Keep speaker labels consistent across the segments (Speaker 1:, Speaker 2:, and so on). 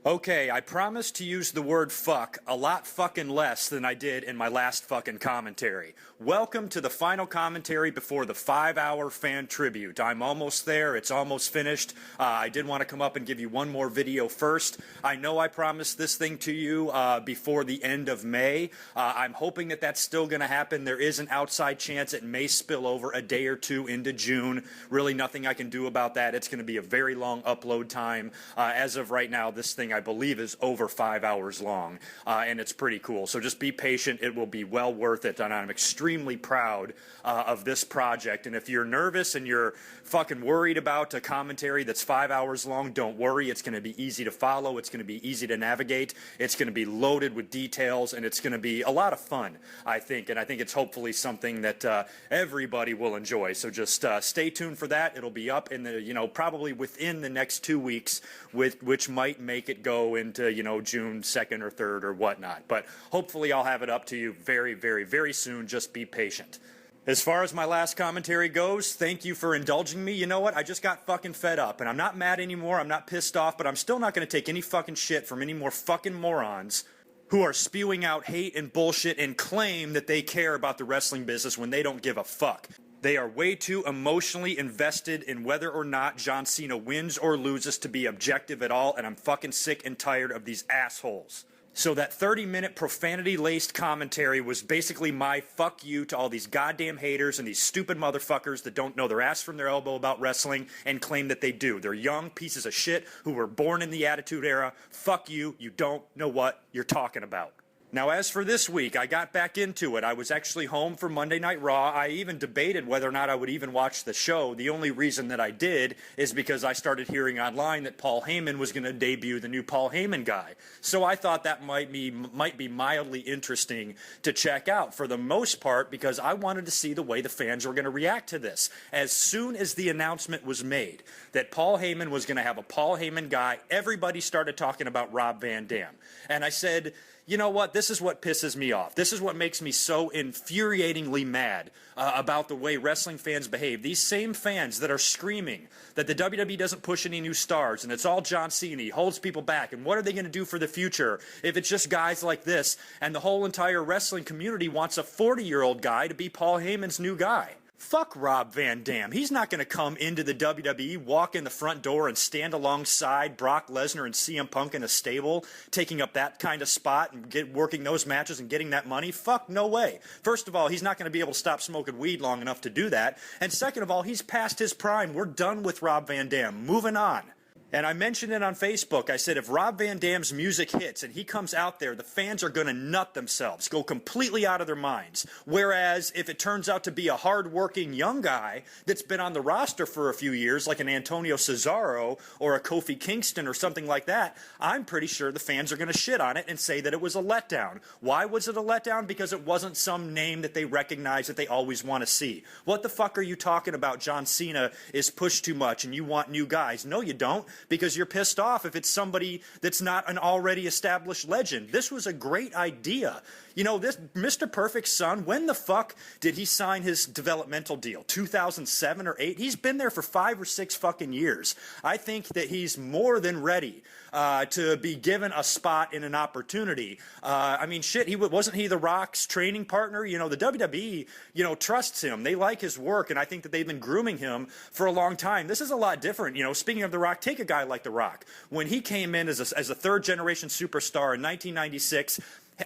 Speaker 1: Okay, I promised to use the word fuck a lot fucking less than I did in my last fucking commentary. Welcome to the final commentary before the 5-hour fan tribute. I'm almost there. It's almost finished. I did want to come up and give you one more video first. I know I promised this thing to you before the end of May. I'm hoping that that's still going to happen. There is an outside chance it may spill over a day or two into June. Really nothing I can do about that. It's going to be a very long upload time. As of right now, this thing I believe is over 5 hours long, and it's pretty cool. So just be patient. It will be well worth it, and I'm extremely proud of this project. And if you're nervous and you're fucking worried about a commentary that's 5 hours long, don't worry. It's going to be easy to follow. It's going to be easy to navigate. It's going to be loaded with details, and it's going to be a lot of fun, I think. And I think it's hopefully something that everybody will enjoy. So just stay tuned for that. It'll be up in the, probably within the next 2 weeks, which might make it go into, June 2nd or 3rd or whatnot. But hopefully I'll have it up to you very, very, very soon. Just be patient. As far as my last commentary goes, thank you for indulging me. You know what? I just got fucking fed up, and I'm not mad anymore. I'm not pissed off, but I'm still not going to take any fucking shit from any more fucking morons who are spewing out hate and bullshit and claim that they care about the wrestling business when they don't give a fuck. They are way too emotionally invested in whether or not John Cena wins or loses to be objective at all, and I'm fucking sick and tired of these assholes. So that 30-minute profanity-laced commentary was basically my fuck you to all these goddamn haters and these stupid motherfuckers that don't know their ass from their elbow about wrestling and claim that they do. They're young pieces of shit who were born in the Attitude Era. Fuck you. You don't know what you're talking about. Now, as for this week, I got back into it. I was actually home for Monday Night Raw. I even debated whether or not I would even watch the show. The only reason that I did is because I started hearing online that Paul Heyman was going to debut the new Paul Heyman guy. So I thought that might be mildly interesting to check out for the most part, because I wanted to see the way the fans were going to react to this. As soon as the announcement was made that Paul Heyman was going to have a Paul Heyman guy, everybody started talking about Rob Van Dam. And I said, you know what? This is what pisses me off. This is what makes me so infuriatingly mad about the way wrestling fans behave. These same fans that are screaming that the WWE doesn't push any new stars and it's all John Cena, he holds people back, and what are they going to do for the future if it's just guys like this, and the whole entire wrestling community wants a 40-year-old guy to be Paul Heyman's new guy. Fuck Rob Van Dam. He's not going to come into the WWE, walk in the front door, and stand alongside Brock Lesnar and CM Punk in a stable, taking up that kind of spot and working those matches and getting that money. Fuck, no way. First of all, he's not going to be able to stop smoking weed long enough to do that. And second of all, he's past his prime. We're done with Rob Van Dam. Moving on. And I mentioned it on Facebook. I said if Rob Van Dam's music hits and he comes out there, the fans are going to nut themselves, go completely out of their minds. Whereas if it turns out to be a hard-working young guy that's been on the roster for a few years, like an Antonio Cesaro or a Kofi Kingston or something like that, I'm pretty sure the fans are going to shit on it and say that it was a letdown. Why was it a letdown? Because it wasn't some name that they recognize that they always want to see. What the fuck are you talking about? John Cena is pushed too much and you want new guys. No, you don't. Because you're pissed off if it's somebody that's not an already established legend. This was a great idea. This Mr. Perfect's son, when the fuck did he sign his developmental deal? 2007 or 8? He's been there for 5 or 6 fucking years. I think that he's more than ready to be given a spot in an opportunity. Wasn't he The Rock's training partner? The WWE, trusts him. They like his work, and I think that they've been grooming him for a long time. This is a lot different. Speaking of The Rock, take a guy like The Rock. When he came in as a third-generation superstar in 1996,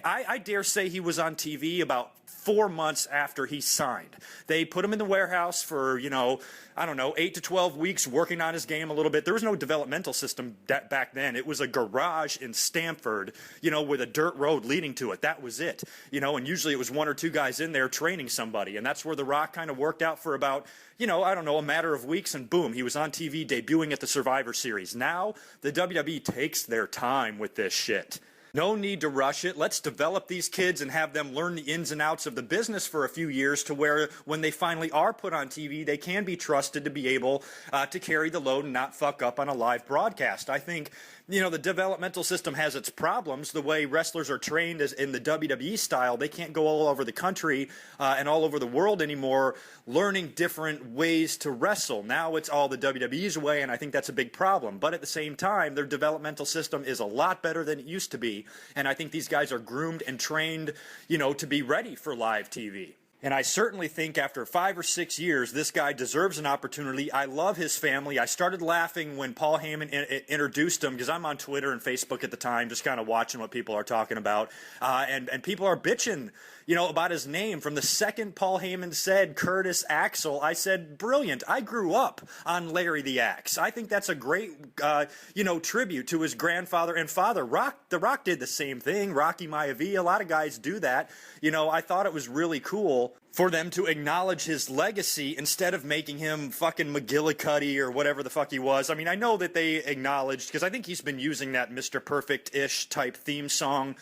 Speaker 1: I dare say he was on TV about 4 months after he signed. They put him in the warehouse for, 8 to 12 weeks working on his game a little bit. There was no developmental system back then. It was a garage in Stamford, with a dirt road leading to it. That was it. And usually it was 1 or 2 guys in there training somebody. And that's where The Rock kind of worked out for about, a matter of weeks, and boom, he was on TV debuting at the Survivor Series. Now, the WWE takes their time with this shit. No need to rush it. Let's develop these kids and have them learn the ins and outs of the business for a few years to where when they finally are put on TV, they can be trusted to be able to carry the load and not fuck up on a live broadcast. I think, the developmental system has its problems. The way wrestlers are trained is in the WWE style. They can't go all over the country and all over the world anymore learning different ways to wrestle. Now it's all the WWE's way, and I think that's a big problem. But at the same time, their developmental system is a lot better than it used to be. And I think these guys are groomed and trained, to be ready for live TV. And I certainly think after 5 or 6 years, this guy deserves an opportunity. I love his family. I started laughing when Paul Heyman introduced him, because I'm on Twitter and Facebook at the time, just kind of watching what people are talking about. And people are bitching, about his name. From the second Paul Heyman said Curtis Axel, I said, brilliant. I grew up on Larry the Axe. I think that's a great, tribute to his grandfather and father. The Rock did the same thing. Rocky Maivia, a lot of guys do that. I thought it was really cool for them to acknowledge his legacy instead of making him fucking McGillicuddy or whatever the fuck he was. I mean, I know that they acknowledged, because I think he's been using that Mr. Perfect-ish type theme song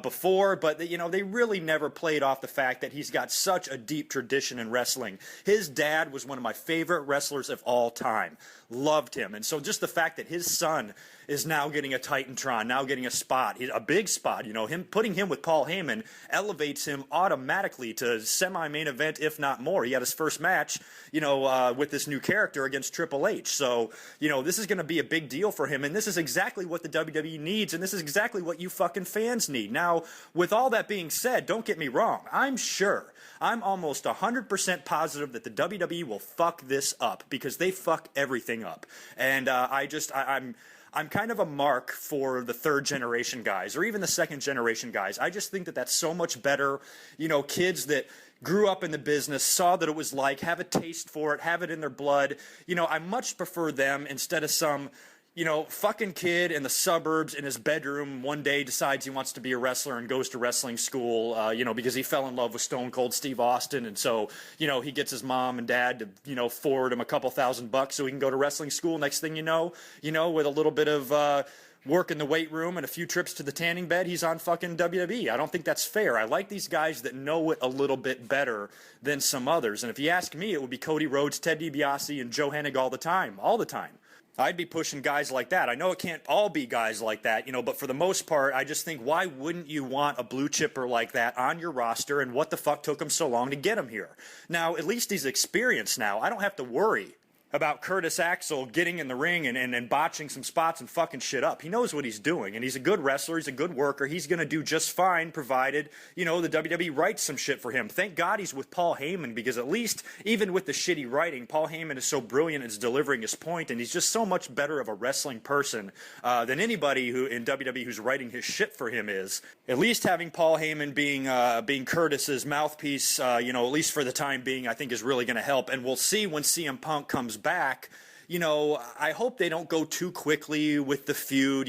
Speaker 1: before, but they really never played off the fact that he's got such a deep tradition in wrestling. His dad was one of my favorite wrestlers of all time. Loved him. And so just the fact that his son is now getting a Titantron, now getting a spot, a big spot, putting him with Paul Heyman elevates him automatically to semi-main event, if not more. He had his first match, with this new character against Triple H. So, this is going to be a big deal for him, and this is exactly what the WWE needs, and this is exactly what you fucking fans need. Now, with all that being said, don't get me wrong. I'm almost 100% positive that the WWE will fuck this up, because they fuck everything up. And I'm kind of a mark for the third generation guys, or even the second generation guys. I just think that that's so much better. Kids that grew up in the business, saw that it was like, have a taste for it, have it in their blood. I much prefer them instead of some fucking kid in the suburbs in his bedroom one day decides he wants to be a wrestler and goes to wrestling school, because he fell in love with Stone Cold Steve Austin. And so, he gets his mom and dad to, forward him a couple $1,000 so he can go to wrestling school. Next thing you know, with a little bit of, work in the weight room and a few trips to the tanning bed, he's on fucking WWE. I don't think that's fair. I like these guys that know it a little bit better than some others. And if you ask me, it would be Cody Rhodes, Ted DiBiase, and Joe Hennig all the time. I'd be pushing guys like that. I know it can't all be guys like that, but for the most part, I just think, why wouldn't you want a blue chipper like that on your roster, and what the fuck took him so long to get him here? Now, at least he's experienced now. I don't have to worry about Curtis Axel getting in the ring and botching some spots and fucking shit up. He knows what he's doing, and he's a good wrestler, he's a good worker, he's going to do just fine, provided, the WWE writes some shit for him. Thank God he's with Paul Heyman, because at least, even with the shitty writing, Paul Heyman is so brilliant at delivering his point, and he's just so much better of a wrestling person than anybody who in WWE who's writing his shit for him is. At least having Paul Heyman being Curtis's mouthpiece, at least for the time being, I think is really going to help, and we'll see when CM Punk comes back. I hope they don't go too quickly with the feud.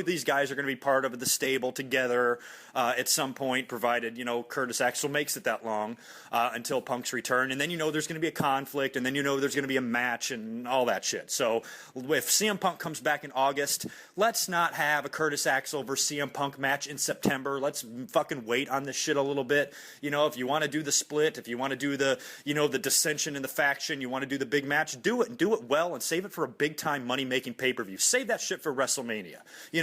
Speaker 1: These guys are going to be part of the stable together at some point, provided, Curtis Axel makes it that long until Punk's return. And then, there's going to be a conflict, and then, there's going to be a match and all that shit. So if CM Punk comes back in August, let's not have a Curtis Axel versus CM Punk match in September. Let's fucking wait on this shit a little bit. If you want to do the split, if you want to do the, the dissension in the faction, you want to do the big match, do it, and do it well, and save it for a big-time money-making pay-per-view. Save that shit for WrestleMania,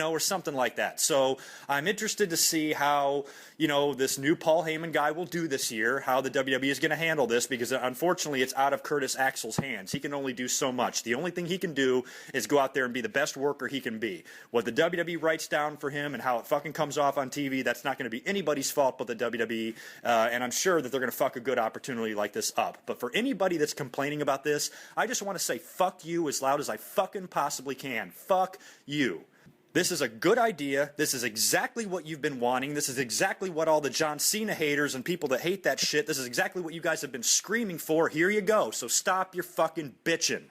Speaker 1: or something like that. So I'm interested to see how, this new Paul Heyman guy will do this year, how the WWE is going to handle this, because unfortunately it's out of Curtis Axel's hands. He can only do so much. The only thing he can do is go out there and be the best worker he can be. What the WWE writes down for him and how it fucking comes off on TV, that's not going to be anybody's fault but the WWE, and I'm sure that they're going to fuck a good opportunity like this up. But for anybody that's complaining about this, I just want to say fuck you as loud as I fucking possibly can. Fuck you. This is a good idea. This is exactly what you've been wanting. This is exactly what all the John Cena haters and people that hate that shit, this is exactly what you guys have been screaming for. Here you go. So stop your fucking bitching.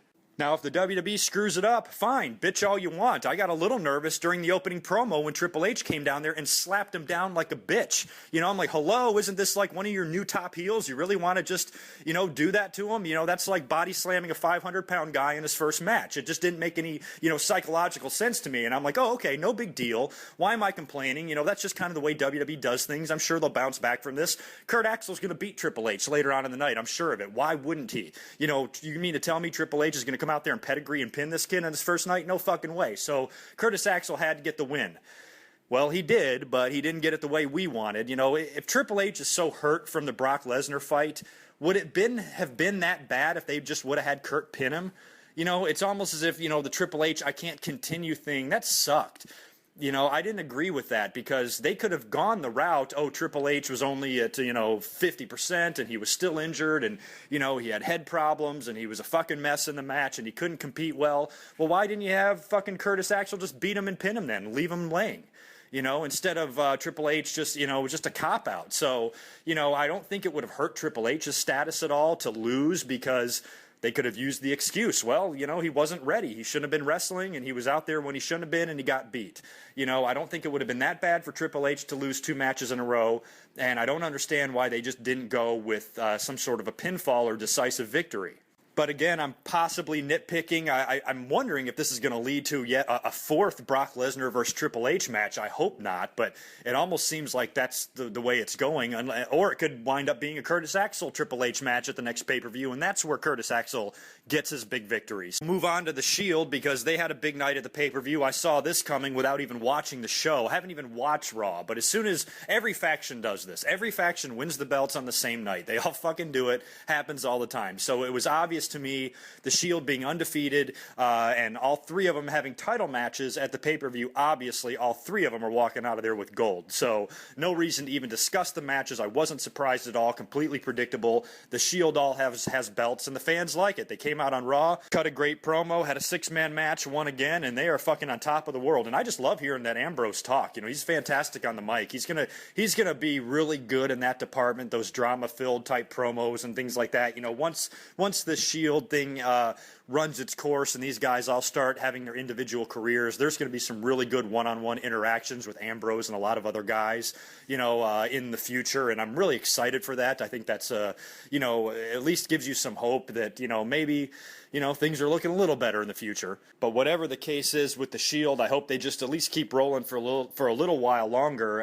Speaker 1: Now, if the WWE screws it up, fine, bitch all you want. I got a little nervous during the opening promo when Triple H came down there and slapped him down like a bitch. I'm like, hello, isn't this like one of your new top heels? You really want to just, do that to him? That's like body slamming a 500-pound guy in his first match. It just didn't make any, psychological sense to me. And I'm like, oh, okay, no big deal. Why am I complaining? That's just kind of the way WWE does things. I'm sure they'll bounce back from this. Kurt Axel's going to beat Triple H later on in the night. I'm sure of it. Why wouldn't he? You mean to tell me Triple H is going to come out there and pedigree and pin this kid on his first night? No fucking way. So Curtis Axel had to get the win. Well, he did, but he didn't get it the way we wanted. If Triple H is so hurt from the Brock Lesnar fight, would it have been that bad if they just would have had Kurt pin him? It's almost as if, the Triple H I can't continue thing, that sucked. I didn't agree with that because they could have gone the route, Triple H was only at, 50% and he was still injured and, he had head problems and he was a fucking mess in the match and he couldn't compete well. Well, why didn't you have fucking Curtis Axel just beat him and pin him then, leave him laying? Instead of Triple H just, just a cop-out. So, I don't think it would have hurt Triple H's status at all to lose because they could have used the excuse, well, he wasn't ready. He shouldn't have been wrestling, and he was out there when he shouldn't have been, and he got beat. I don't think it would have been that bad for Triple H to lose 2 matches in a row, and I don't understand why they just didn't go with some sort of a pinfall or decisive victory. But again, I'm possibly nitpicking. I'm wondering if this is going to lead to yet a 4th Brock Lesnar versus Triple H match. I hope not, but it almost seems like that's the way it's going. Or it could wind up being a Curtis Axel Triple H match at the next pay-per-view, and that's where Curtis Axel gets his big victories. Move on to the Shield because they had a big night at the pay-per-view. I saw this coming without even watching the show. I haven't even watched Raw, but as soon as every faction does this, every faction wins the belts on the same night. They all fucking do it. Happens all the time. So it was obvious to me, the Shield being undefeated and all 3 of them having title matches at the pay-per-view, obviously all 3 of them are walking out of there with gold. So no reason to even discuss the matches. I wasn't surprised at all. Completely predictable. The Shield all has belts and the fans like it. They came out on Raw, cut a great promo, had a 6-man match, won again, and they are fucking on top of the world. And I just love hearing that Ambrose talk. He's fantastic on the mic. He's gonna be really good in that department, those drama-filled type promos and things like that. Once the Shield thing runs its course and these guys all start having their individual careers, there's going to be some really good one-on-one interactions with Ambrose and a lot of other guys, in the future, and I'm really excited for that. I think that's, at least gives you some hope that, maybe, things are looking a little better in the future. But whatever the case is with the Shield, I hope they just at least keep rolling for a little while longer,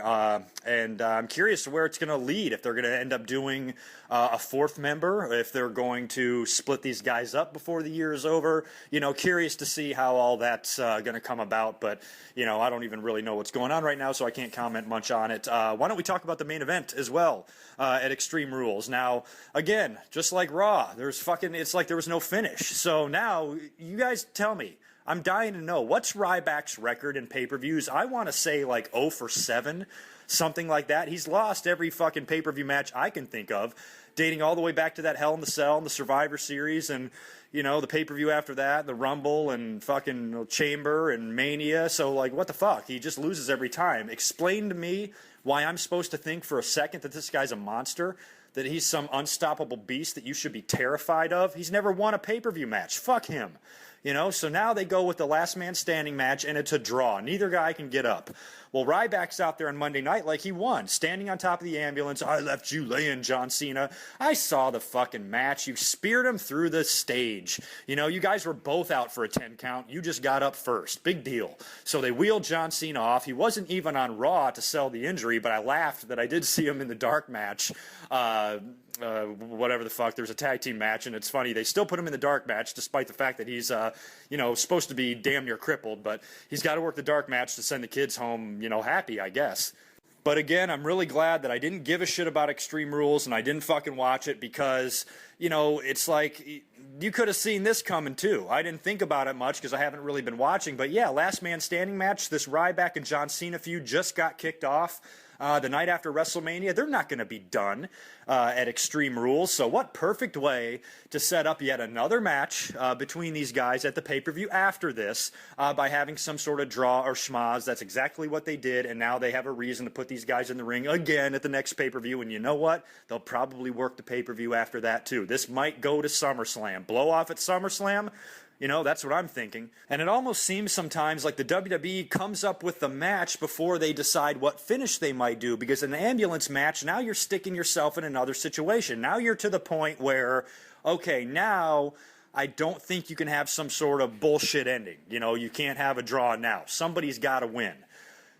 Speaker 1: and I'm curious to where it's going to lead, if they're going to end up doing a 4th member, if they're going to split these guys up before the year is over. Curious to see how all that's going to come about, but I don't even really know what's going on right now, so I can't comment much on it. Why don't we talk about the main event as well at Extreme Rules? Now, again, just like Raw, it's like there was no finish. So now, you guys tell me. I'm dying to know, what's Ryback's record in pay-per-views? I want to say like 0 for 7, something like that. He's lost every fucking pay-per-view match I can think of, dating all the way back to that Hell in the Cell and the Survivor Series and, the pay-per-view after that, the Rumble and fucking Chamber and Mania. So, like, what the fuck? He just loses every time. Explain to me why I'm supposed to think for a second that this guy's a monster, that he's some unstoppable beast that you should be terrified of. He's never won a pay-per-view match. Fuck him. So now they go with the last man standing match, and it's a draw. Neither guy can get up. Well, Ryback's out there on Monday night like he won, standing on top of the ambulance. I left you laying, John Cena. I saw the fucking match. You speared him through the stage. You guys were both out for a 10 count. You just got up first. Big deal. So they wheeled John Cena off. He wasn't even on Raw to sell the injury, but I laughed that I did see him in the dark match. Whatever the fuck, there's a tag team match, and it's funny, they still put him in the dark match despite the fact that he's supposed to be damn near crippled, but he's got to work the dark match to send the kids home happy, I guess. But again, I'm really glad that I didn't give a shit about Extreme Rules and I didn't fucking watch it because, it's like, you could have seen this coming too. I didn't think about it much because I haven't really been watching, but yeah, last man standing match, this Ryback and John Cena feud just got kicked off. The night after WrestleMania, they're not going to be done at Extreme Rules. So what perfect way to set up yet another match between these guys at the pay-per-view after this by having some sort of draw or schmaz. That's exactly what they did, and now they have a reason to put these guys in the ring again at the next pay-per-view. And you know what? They'll probably work the pay-per-view after that too. This might go to SummerSlam. Blow off at SummerSlam. That's what I'm thinking. And it almost seems sometimes like the WWE comes up with the match before they decide what finish they might do, because in an ambulance match, now you're sticking yourself in another situation. Now you're to the point where, okay, now I don't think you can have some sort of bullshit ending. You can't have a draw now. Somebody's got to win.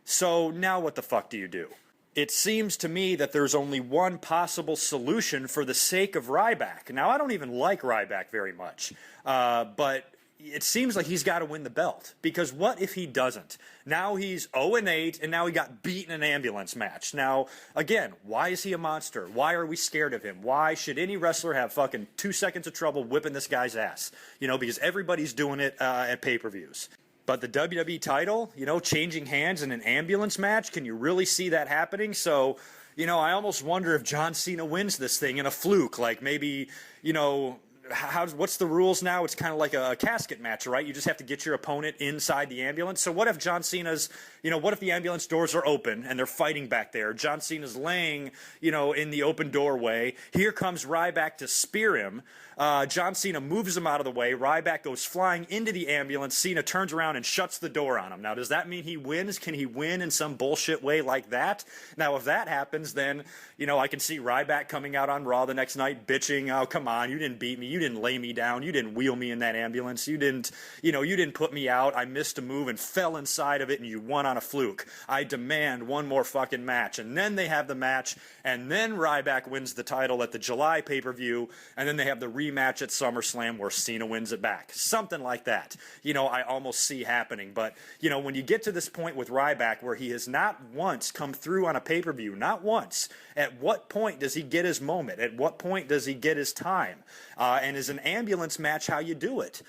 Speaker 1: So now what the fuck do you do? It seems to me that there's only one possible solution for the sake of Ryback. Now, I don't even like Ryback very much, but it seems like he's got to win the belt, because what if he doesn't? Now he's 0-8, and now he got beat in an ambulance match. Now, again, why is he a monster? Why are we scared of him? Why should any wrestler have fucking 2 seconds of trouble whipping this guy's ass? Because everybody's doing it at pay-per-views. But the WWE title, changing hands in an ambulance match, can you really see that happening? So, I almost wonder if John Cena wins this thing in a fluke. Like maybe, what's the rules now? It's kind of like a casket match, right? You just have to get your opponent inside the ambulance. So what if John Cena's, what if the ambulance doors are open and they're fighting back there? John Cena's laying, in the open doorway. Here comes Ryback to spear him. John Cena moves him out of the way. Ryback goes flying into the ambulance. Cena turns around and shuts the door on him. Now, does that mean he wins? Can he win in some bullshit way like that? Now, if that happens, then, I can see Ryback coming out on Raw the next night bitching, oh, come on, you didn't beat me. You didn't lay me down. You didn't wheel me in that ambulance. You didn't put me out. I missed a move and fell inside of it, and you won on a fluke. I demand one more fucking match. And then they have the match, and then Ryback wins the title at the July pay-per-view, and then they have the rematch at SummerSlam where Cena wins it back. Something like that. I almost see happening. But, when you get to this point with Ryback where he has not once come through on a pay-per-view, not once, at what point does he get his moment? At what point does he get his time? And is an ambulance match how you do it?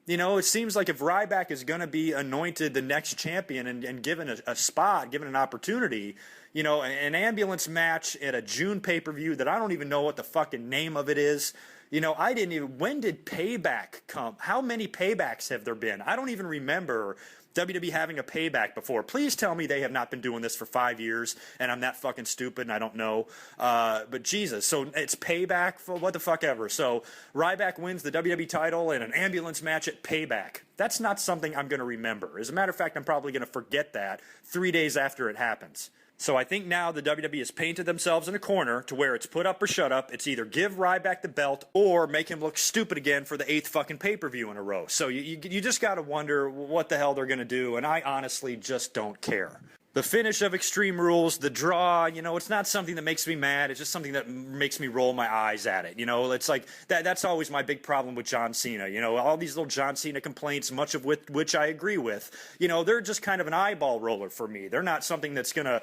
Speaker 1: It seems like if Ryback is going to be anointed the next champion and given a spot, given an opportunity, an ambulance match at a June pay-per-view that I don't even know what the fucking name of it is. When did Payback come? How many Paybacks have there been? I don't even remember WWE having a Payback before. Please tell me they have not been doing this for 5 years and I'm that fucking stupid and I don't know. But Jesus, so it's Payback for what the fuck ever. So Ryback wins the WWE title in an ambulance match at Payback. That's not something I'm going to remember. As a matter of fact, I'm probably going to forget that 3 days after it happens. So I think now the WWE has painted themselves in a corner to where it's put up or shut up. It's either give Ryback the belt or make him look stupid again for the 8th fucking pay-per-view in a row. So you just got to wonder what the hell they're going to do, and I honestly just don't care. The finish of Extreme Rules, the draw, it's not something that makes me mad. It's just something that makes me roll my eyes at it. It's like that's always my big problem with John Cena. All these little John Cena complaints, much of which I agree with, they're just kind of an eyeball roller for me. They're not something that's going to,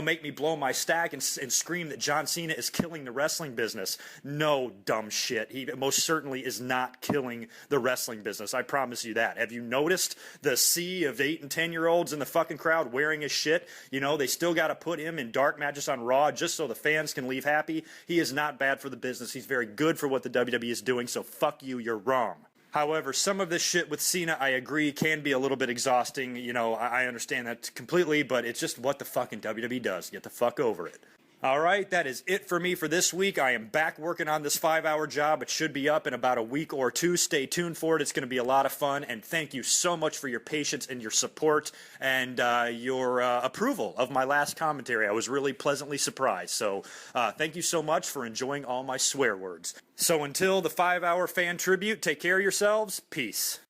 Speaker 1: make me blow my stack and scream that John Cena is killing the wrestling business. No, dumb shit. He most certainly is not killing the wrestling business. I promise you that. Have you noticed the sea of 8 and 10-year-olds in the fucking crowd wearing his shit? They still got to put him in dark matches on Raw just so the fans can leave happy. He is not bad for the business. He's very good for what the WWE is doing, so fuck you, you're wrong. However, some of this shit with Cena, I agree, can be a little bit exhausting. I understand that completely, but it's just what the fucking WWE does. Get the fuck over it. All right, that is it for me for this week. I am back working on this 5-hour job. It should be up in about a week or two. Stay tuned for it. It's going to be a lot of fun. And thank you so much for your patience and your support and your approval of my last commentary. I was really pleasantly surprised. So thank you so much for enjoying all my swear words. So until the 5-hour fan tribute, take care of yourselves. Peace.